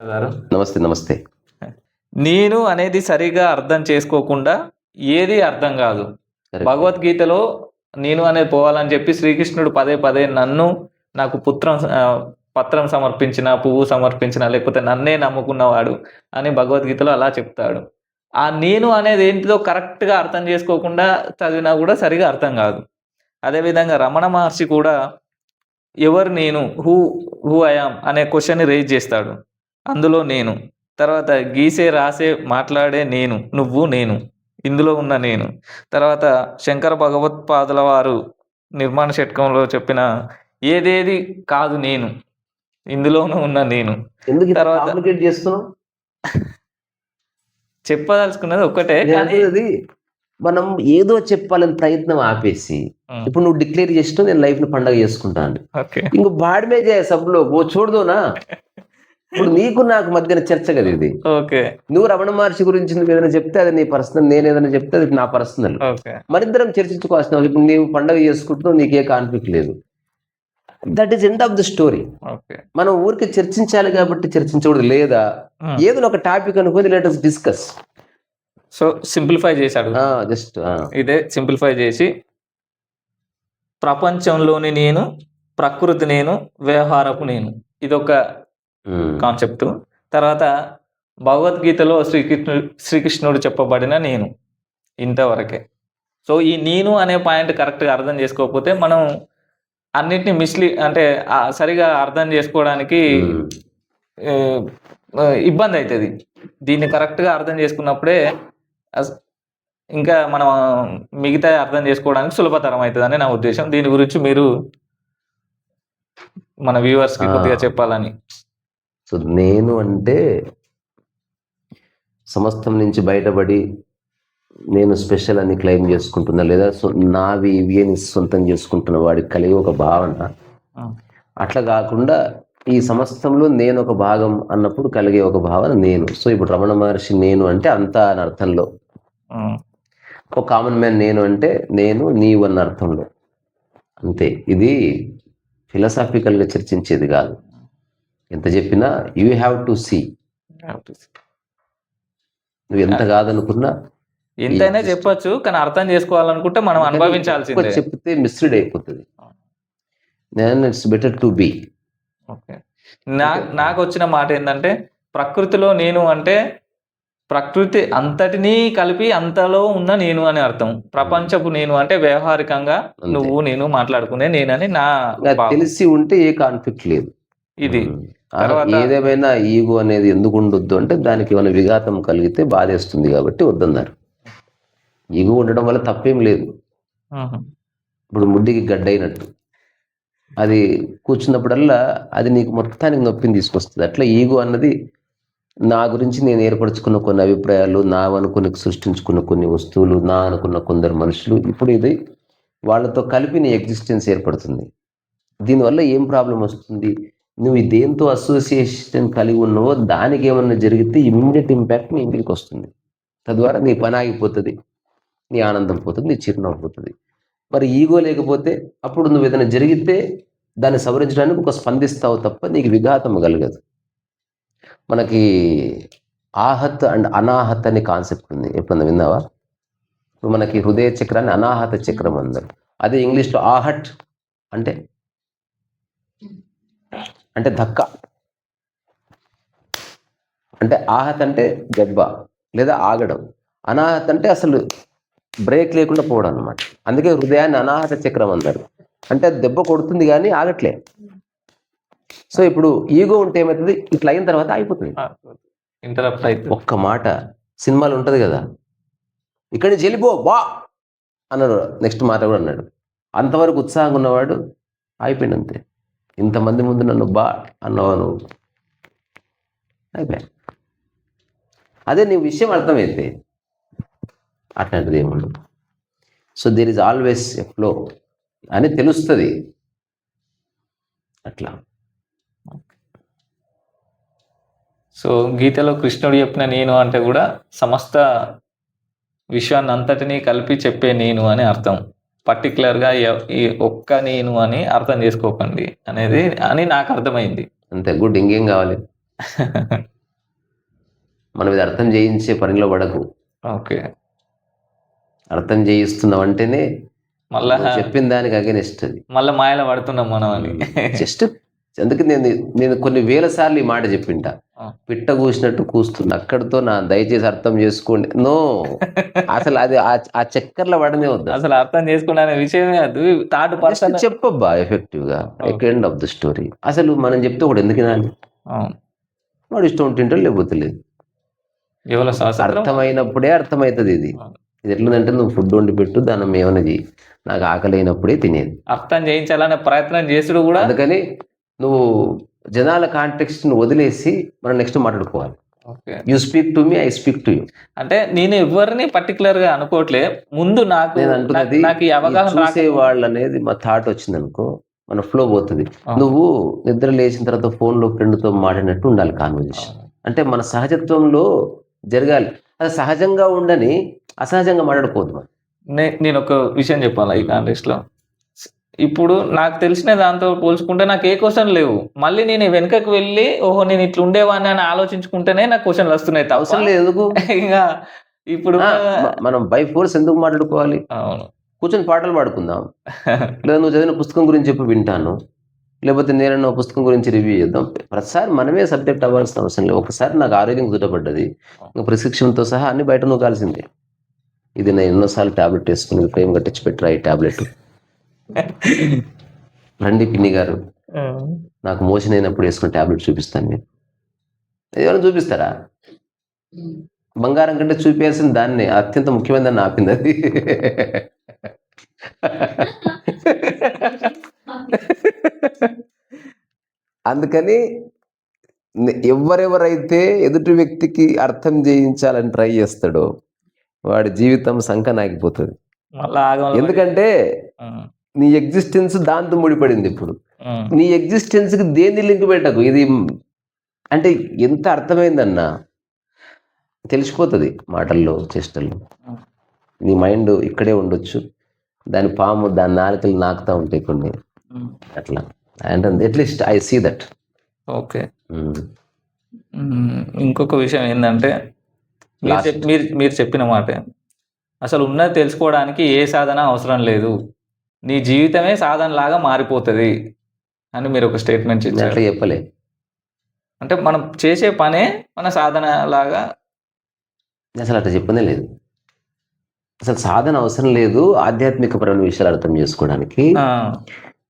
గారు నమస్తే నమస్తే. నేను అనేది సరిగా అర్థం చేసుకోకుండా ఏది అర్థం కాదు. కరెక్ట్. భగవద్గీతలో నేను అనేది పోవాలని చెప్పి శ్రీకృష్ణుడు పదే పదే నన్ను నాకు పత్రం సమర్పించిన, పువ్వు సమర్పించిన, లేకపోతే నన్నే నమ్ముకున్నవాడు అని భగవద్గీతలో అలా చెప్తాడు. ఆ నేను అనేది ఏంటిదో కరెక్ట్‌గా అర్థం చేసుకోకుండా చదివినా కూడా సరిగా అర్థం కాదు. అదేవిధంగా రమణ మహర్షి కూడా ఎవరు నేను? హూ ఐ యామ్ అనే క్వెషన్‌ని రైజ్ చేస్తాడు. అందులో నేను. తర్వాత గీసే, రాసే, మాట్లాడే నేను, నువ్వు, నేను. ఇందులో ఉన్న నేను. తర్వాత శంకర భగవత్పాదుల వారు నిర్మాణ షట్కంలో చెప్పిన ఏదేది కాదు నేను. ఇందులోనూ ఉన్న నేను. ఎందుకు ఇంత తర్వాత కాంప్లికేట్ చేస్తున్నావు? చెప్పదలుచుకున్నది ఒక్కటే కానీ అది మనం ఏదో చెప్పాలని ప్రయత్నం ఆపేసి ఇప్పుడు నువ్వు డిక్లేర్ చేసినావు నేను లైఫ్ ని పండగ చేసుకుంటాను. ఓకే. ఇంక బాడమే చేయ సబ్లో ఓ చూడదోనా. ఇప్పుడు నీకు నాకు మధ్యన చర్చ కదా ఇది. ఓకే. నువ్వు రమణ మహర్షి గురించి నువ్వు ఏదైనా చెప్తే అది నీ పర్సనల్, నేను ఏదైనా చెప్తే అది నా పర్సనల్. ఓకే. మరిద్దరం చర్చించుకోవాల్సిన ఇప్పుడు నీవు పండగ చేసుకుంటున్నావు, నీకే కాన్ఫ్లిక్ట్ లేదు. That is end of the story. Okay. మనం ఊరికి చర్చించాలి కాబట్టి చర్చించకూడదు, లేదా ఏదో ఒక టాపిక్ అనుకుని let us discuss. So simplify చేశాడు. జస్ట్ ఇదే సింప్లిఫై చేసి ప్రపంచంలోని నేను, ప్రకృతి నేను, వ్యవహారపు నేను. ఇదొక కాన్సెప్ట్. తర్వాత భగవద్గీతలో శ్రీకృష్ణుడు చెప్పబడిన నేను ఇంతవరకే. సో ఈ నేను అనే పాయింట్ కరెక్ట్గా అర్థం చేసుకోకపోతే మనం అన్నిటిని అంటే సరిగా అర్థం చేసుకోవడానికి ఇబ్బంది అవుతుంది. దీన్ని కరెక్ట్గా అర్థం చేసుకున్నప్పుడే ఇంకా మనం మిగతా అర్థం చేసుకోవడానికి సులభతరం అవుతుంది అని నా ఉద్దేశం. దీని గురించి మీరు మన వ్యూవర్స్కి కొద్దిగా చెప్పాలని. సో నేను అంటే సమస్తం నుంచి బయటపడి నేను స్పెషల్ అని క్లెయిమ్ చేసుకుంటున్నా, లేదా నావి ఇవి అని సొంతం చేసుకుంటున్న వాడికి కలిగే ఒక భావన. అట్లా కాకుండా ఈ సమస్తంలో నేను ఒక భాగం అన్నప్పుడు కలిగే ఒక భావన నేను. సో ఇప్పుడు రమణ మహర్షి నేను అంటే అంతా అని అర్థంలో, ఒక కామన్ మ్యాన్ నేను అంటే నేను నీవు అన్న అర్థంలో, అంతే. ఇది ఫిలాసాఫికల్గా చర్చించేది కాదు. ఎంత చెప్పినా యూ హ్యావ్ టు సీ. నువ్వు ఎంత కాదనుకున్నా ఎంతైనా చెప్పొచ్చు, కానీ అర్థం చేసుకోవాలనుకుంటే మనం అనుభవించాల్సిందే. చెప్తే మిస్లీడ్ అయిపోతుంది. It's better to be. Okay. నాకు వచ్చిన మాట ఏంటంటే ప్రకృతిలో నేను అంటే ప్రకృతి అంతటినీ కలిపి అంతలో ఉన్న నేను అని అర్థం. ప్రపంచపు నేను అంటే వ్యవహారికంగా నువ్వు నేను మాట్లాడుకునే నేనని నా తెలిసి ఉంటే ఏ కాన్ఫ్లిక్ట్ లేదు. ఇది ఏదేమైనా ఈగో అనేది ఎందుకు ఉండొద్దు అంటే దానికి ఏమైనా విఘాతం కలిగితే బాధేస్తుంది కాబట్టి వద్దన్నారు. ఈగో ఉండడం వల్ల తప్పేం లేదు. ఇప్పుడు ముడ్డికి గడ్డైనట్టు అది కూర్చున్నప్పుడల్లా అది నీకు మొత్తానికి నొప్పిని తీసుకొస్తుంది. అట్లా ఈగో అన్నది నా గురించి నేను ఏర్పరచుకున్న కొన్ని అభిప్రాయాలు, నా అనుకుని సృష్టించుకున్న కొన్ని వస్తువులు, నా అనుకున్న కొందరు మనుషులు, ఇప్పుడు ఇది వాళ్ళతో కలిపి నీ ఎగ్జిస్టెన్స్ ఏర్పడుతుంది. దీనివల్ల ఏం ప్రాబ్లం వస్తుంది? నువ్వు దేంతో అసోసియేషన్ కలిగి ఉన్నావో దానికి ఏమన్నా జరిగితే ఇమ్మీడియట్ ఇంపాక్ట్ నీ ఇంటికి వస్తుంది. తద్వారా నీ పని ఆగిపోతుంది, నీ ఆనందం పోతుంది, నీ చిరునవ్వు పోతుంది. మరి ఈగో లేకపోతే అప్పుడు నువ్వు ఏదైనా జరిగితే దాన్ని సవరించడానికి ఒక స్పందిస్తావు తప్ప నీకు విఘాతం కలగదు. మనకి ఆహత్ అండ్ అనాహత్ అనే కాన్సెప్ట్ ఉంది, ఎప్పుడన్నా విన్నావా? ఇప్పుడు మనకి హృదయ చక్రాన్ని అనాహత చక్రం అందరు. అదే ఇంగ్లీష్లో ఆహట్ అంటే అంటే ధక్క, అంటే ఆహత్ అంటే దెబ్బ లేదా ఆగడం, అనాహత్ అంటే అసలు బ్రేక్ లేకుండా పోవడం అనమాట. అందుకే హృదయాన్ని అనాహత చక్రం అందరు. అంటే దెబ్బ కొడుతుంది కానీ ఆగట్లే. సో ఇప్పుడు ఈగో ఉంటే ఏమవుతుంది? ఇట్లా అయిన తర్వాత అయిపోతుంది. ఒక్క మాట సినిమాలు ఉంటుంది కదా, ఇక్కడి నుంచి వెళ్ళిపో బా అన్నాడు, నెక్స్ట్ మాట కూడా అన్నాడు. అంతవరకు ఉత్సాహంగా ఉన్నవాడు అయిపోయింది అంతే. ఇంతమంది ముందు నన్ను బా అన్నావా నువ్వు, అయిపోయా. అదే నీ విషయం అర్థమైతే అట్లాంటిది ఏముండదు. So there is always a flow అని తెలుస్తుంది. అట్లా. సో గీతలో కృష్ణుడు చెప్పిన నేను అంటే కూడా సమస్త విశ్వాన్ని అంతటినీ కలిపి చెప్పే నేను అని అర్థం. పర్టికులర్గా ఈ ఒక్క నేను అని అర్థం చేసుకోకండి అనేది అని నాకు అర్థమైంది. అంతే. గుడ్. ఇంకేం కావాలి? మనం ఇది అర్థం చేయించే పనిలో పడకు. ఓకే. అర్థం చేయిస్తున్నాం అంటేనే మళ్ళా నువ్వు చెప్పిన దానికి అగెనిస్ట్ అది. మళ్ళా మాయలో పడుతున్నాం మనం అని. జస్ట్ అందుకే నేను కొన్ని వేల సార్లు ఈ మాట చెప్పింటా. పిట్ట కూసినట్టు కూస్తున్నా, అక్కడితో నా దయచేసి అర్థం చేసుకోండి. నో, అసలు అది ఆ చక్కర్లో పడనే వద్దు. అసలు అర్థం చేసుకునే విషయమే అది. థర్డ్ పర్సన్ చెప్పబ్బా ఎఫెక్టివ్ గా, ఎండ్ ఆఫ్ ద స్టోరీ. అసలు మనం చెప్తే ఒకటి ఎందుకు వినాలి? వాడు ఇష్టం తింటాడు, లేకపోతే లేదు. అర్థమైనప్పుడే అర్థమవుతుంది. ఇది ఎట్లుందంటే నువ్వు ఫుడ్ వండి పెట్టు, దానం ఏమైనా చేయి, నాకు ఆకలి అయినప్పుడే తినేది. అర్థం చేయించాలనే ప్రయత్నం చేసుడు కూడా. అందుకని నువ్వు జనాల కాంటెక్స్ట్ ను వదిలేసి మనం నెక్స్ట్ మాట్లాడుకోవాలి. You speak to me, I speak to you. అంటే నేను ఎవరిని పర్టికులర్ గా అనుకోవట్లే, ముందు నేను అంటున్నది చూసే వాళ్ళు అనేది మా థాట్ వచ్చింది అనుకో, మన ఫ్లో పోతుంది. నువ్వు నిద్ర లేచిన తర్వాత ఫోన్ లో ఫ్రెండ్ తో మాట్లాడినట్టు ఉండాలి కాన్వర్జేషన్. అంటే మన సహజత్వంలో జరగాలి. అది సహజంగా ఉండని అసహజంగా మాట్లాడుకోవద్దు. నేను ఒక విషయం చెప్పాలి ఈ కాంటెక్స్ట్ లో. ఇప్పుడు నాకు తెలిసిన దాంతో పోల్చుకుంటే నాకు ఏ క్వశ్చన్ లేవు. మళ్ళీ నేను వెనుకకు వెళ్ళి ఓహో నేను ఇట్లా ఉండేవాడిని అని ఆలోచించుకుంటేనే నాకు క్వశ్చన్లు వస్తున్నాయి. అవసరం లేదు. ఎందుకు ఇంకా ఇప్పుడు మనం బై ఫోర్స్ ఎందుకు మాట్లాడుకోవాలి? అవును, కూర్చొని పాటలు పాడుకుందాం, లేదా నువ్వు చదివిన పుస్తకం గురించి చెప్పి వింటాను, లేకపోతే నేను పుస్తకం గురించి రివ్యూ చేద్దాం. ప్రతిసారి మనమే సబ్జెక్ట్ అవ్వాల్సిన అవసరం లేదు. ఒకసారి నాకు ఆరోగ్యం కుదరపడ్డది, ప్రిస్క్రిప్షన్తో సహా అన్ని బయట నువ్వు కాల్సిందే. ఇది నేను ఎన్నోసార్లు టాబ్లెట్ వేసుకుని ప్రేమ కట్టించి పెట్టరా ఈ టాబ్లెట్. రండి పిన్ని గారు, నాకు మోషన్ అయినప్పుడు వేసుకున్న టాబ్లెట్ చూపిస్తాను. మీరు ఏమైనా చూపిస్తారా? బంగారం కంటే చూపించాల్సిన దాన్ని అత్యంత ముఖ్యమైనదాన్ని ఆపింది అది. అందుకని ఎవరెవరైతే ఎదుటి వ్యక్తికి అర్థం చేయించాలని ట్రై చేస్తాడో వాడి జీవితం సంకనాగిపోతుంది. ఎందుకంటే నీ ఎగ్జిస్టెన్స్ దాంతో ముడిపడింది. ఇప్పుడు నీ ఎగ్జిస్టెన్స్కి దేన్ని లింక్ పెట్టకు. ఇది అంటే ఎంత అర్థమైందన్నా తెలిసిపోతుంది మాటల్లో, చేష్టల్లో. నీ మైండ్ ఇక్కడే ఉండొచ్చు, దాని పాము దాని నాలుకలు నాకుతూ ఉంటాయి కొన్ని, అట్లా. And at least I see that. Okay. ఇంకొక విషయం ఏంటంటే మీరు చెప్పిన మాట, అసలు ఉన్నది తెలుసుకోవడానికి ఏ సాధన అవసరం లేదు, నీ జీవితమే సాధన లాగా మారిపోతుంది అని మీరు ఒక స్టేట్మెంట్ ఇచ్చారు. అట్లా చెప్పలే. అంటే మనం చేసే పనే మన సాధన లాగా. అసలు అట్లా చెప్పనే లేదు. అసలు సాధన అవసరం లేదు ఆధ్యాత్మిక పరమైన విషయాలు అర్థం చేసుకోవడానికి.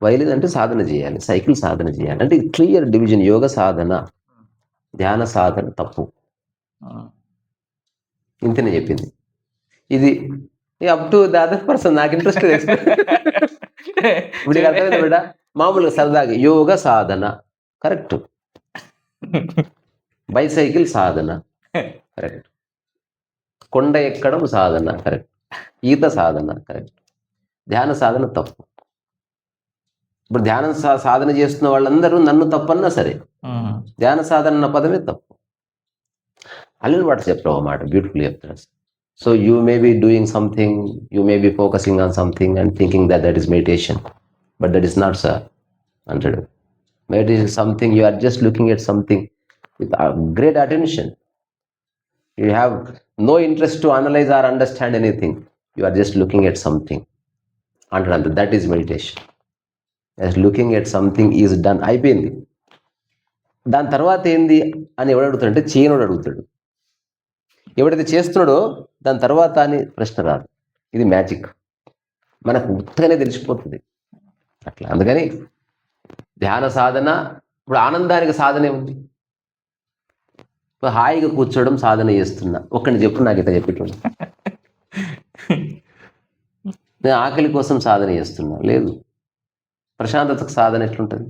వైలిన్ అంటే సాధన చేయాలి, సైకిల్ సాధన చేయాలి. అంటే క్లియర్ డివిజన్. యోగ సాధన, ధ్యాన సాధన తప్పు, ఇంతనే చెప్పింది. ఇది up to the other person. నాకు ఇంట్రెస్ట్ ఇప్పుడు అర్థమైంది బిడ్డ. మామూలుగా సరదాగా యోగ సాధన కరెక్ట్, బైసైకిల్ సాధన కరెక్ట్, కొండ ఎక్కడం సాధన కరెక్ట్, ఈత సాధన కరెక్ట్, ధ్యాన సాధన తప్పు. ఇప్పుడు ధ్యాన సాధన చేస్తున్న వాళ్ళందరూ నన్ను తప్పన్నా సరే, ధ్యాన సాధన అన్న పదమే తప్పు. అల్లుని వాటి చెప్పావు మాట బ్యూటిఫుల్ చెప్తాడు. So you may be doing something, you may be focusing on something and thinking that is meditation, but that is not sir అంటాడు. Meditation something, you are just looking at something with great attention. You have no interest to analyze or understand anything. You are just looking at something. And that is meditation. As looking at something is done. అయిపోయింది. దాని తర్వాత ఏంది అని ఎవడు అడుగుతాడు అంటే చేయనోడు అడుగుతాడు. ఎవడైతే చేస్తున్నాడో దాని తర్వాత అని ప్రశ్న రాదు. ఇది మ్యాజిక్, మనకు ఉత్తగానే తెలిసిపోతుంది అట్లా. అందుకని ధ్యాన సాధన, ఇప్పుడు ఆనందానికి సాధనే ఉంది. హాయిగా కూర్చోవడం సాధన చేస్తున్నా. ఒక్కడిని చెప్పు, నాకు ఇట్లా చెప్పేటోడు. నేను ఆకలి కోసం సాధన చేస్తున్నా, లేదు. ప్రశాంతతకు సాధన ఎట్లుంటుంది?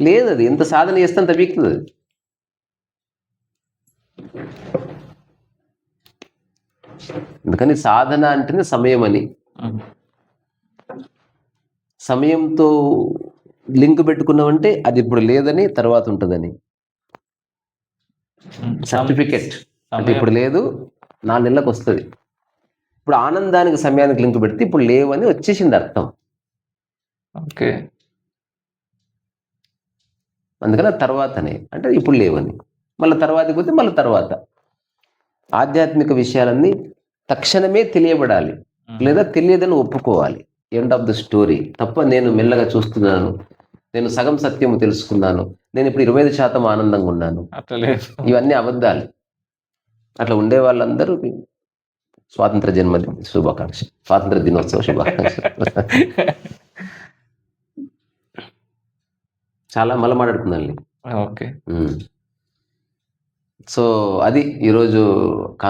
లేదు. అది ఎంత సాధన చేస్తే అంత వీక్తుంది అది. అందుకని సాధన అంటేనే సమయం అని, సమయంతో లింక్ పెట్టుకున్నామంటే అది ఇప్పుడు లేదని తర్వాత ఉంటుందని. సర్టిఫికెట్ అంటే ఇప్పుడు లేదు, 4 నెలలకు వస్తుంది. ఇప్పుడు ఆనందానికి సమయానికి లింక్ పెడితే ఇప్పుడు లేవని వచ్చేసింది అర్థం. ఓకే. అందుకని తర్వాతనే అంటే ఇప్పుడు లేవని, మళ్ళీ తర్వాతకి పోతే మళ్ళీ తర్వాత. ఆధ్యాత్మిక విషయాలన్నీ తక్షణమే తెలియబడాలి, లేదా తెలియదని ఒప్పుకోవాలి. End of the story. తప్ప నేను మెల్లగా చూస్తున్నాను, నేను సగం సత్యము తెలుసుకున్నాను, నేను ఇప్పుడు 25% ఆనందంగా ఉన్నాను, అట్లా లేదు. ఇవన్నీ అబద్ధాలు. అట్లా ఉండే వాళ్ళందరూ స్వాతంత్ర జన్మదిన శుభాకాంక్ష, స్వాతంత్ర దినోత్సవ శుభాకాంక్ష. చాలా మళ్ళీ మాట్లాడుకుందాం. ఓకే. సో అది ఈరోజు